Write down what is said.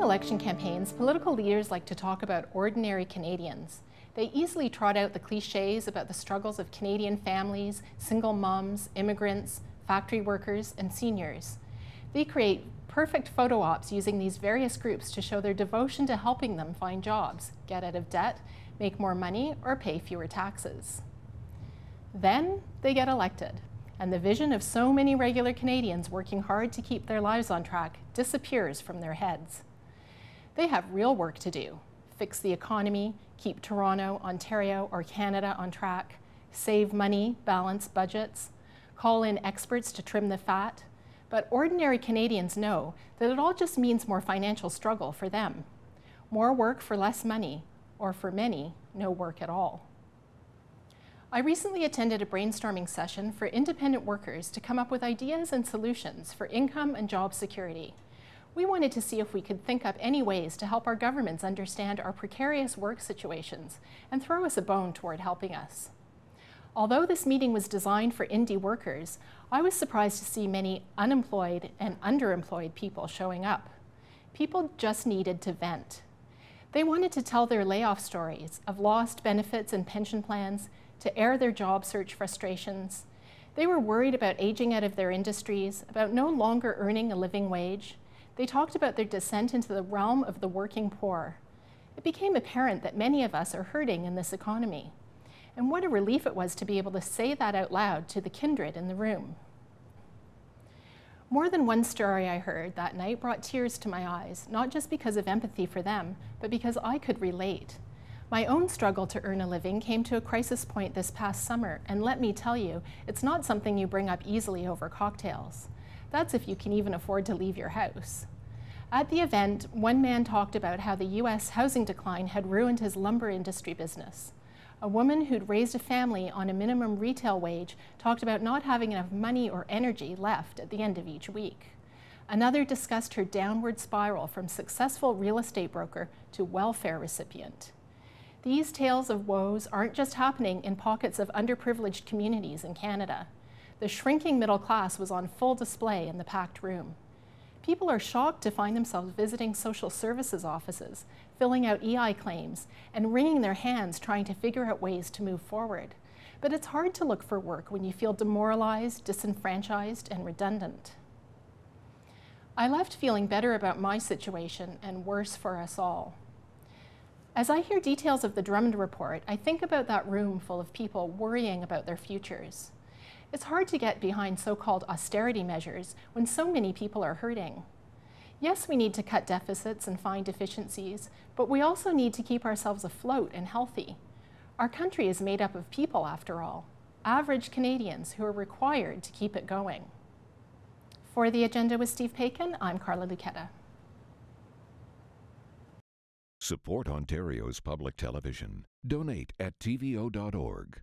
election campaigns, political leaders like to talk about ordinary Canadians. They easily trot out the cliches about the struggles of Canadian families, single moms, immigrants, factory workers, and seniors. They create perfect photo ops using these various groups to show their devotion to helping them find jobs, get out of debt, make more money, or pay fewer taxes. Then they get elected, and the vision of so many regular Canadians working hard to keep their lives on track disappears from their heads. They have real work to do: fix the economy, keep Toronto, Ontario, or Canada on track, save money, balance budgets, call in experts to trim the fat. But ordinary Canadians know that it all just means more financial struggle for them. More work for less money, or for many, no work at all. I recently attended a brainstorming session for independent workers to come up with ideas and solutions for income and job security. We wanted to see if we could think up any ways to help our governments understand our precarious work situations and throw us a bone toward helping us. Although this meeting was designed for indie workers, I was surprised to see many unemployed and underemployed people showing up. People just needed to vent. They wanted to tell their layoff stories of lost benefits and pension plans, to air their job search frustrations. They were worried about aging out of their industries, about no longer earning a living wage. They talked about their descent into the realm of the working poor. It became apparent that many of us are hurting in this economy. And what a relief it was to be able to say that out loud to the kindred in the room. More than one story I heard that night brought tears to my eyes, not just because of empathy for them, but because I could relate. My own struggle to earn a living came to a crisis point this past summer, and let me tell you, it's not something you bring up easily over cocktails. That's if you can even afford to leave your house. At the event, one man talked about how the US housing decline had ruined his lumber industry business. A woman who'd raised a family on a minimum retail wage talked about not having enough money or energy left at the end of each week. Another discussed her downward spiral from successful real estate broker to welfare recipient. These tales of woes aren't just happening in pockets of underprivileged communities in Canada. The shrinking middle class was on full display in the packed room. People are shocked to find themselves visiting social services offices, filling out EI claims, and wringing their hands trying to figure out ways to move forward. But it's hard to look for work when you feel demoralized, disenfranchised, and redundant. I left feeling better about my situation and worse for us all. As I hear details of the Drummond report, I think about that room full of people worrying about their futures. It's hard to get behind so-called austerity measures when so many people are hurting. Yes, we need to cut deficits and find efficiencies, but we also need to keep ourselves afloat and healthy. Our country is made up of people, after all, average Canadians who are required to keep it going. For The Agenda with Steve Paikin, I'm Carla Lucchetta. Support Ontario's public television. Donate at tvo.org.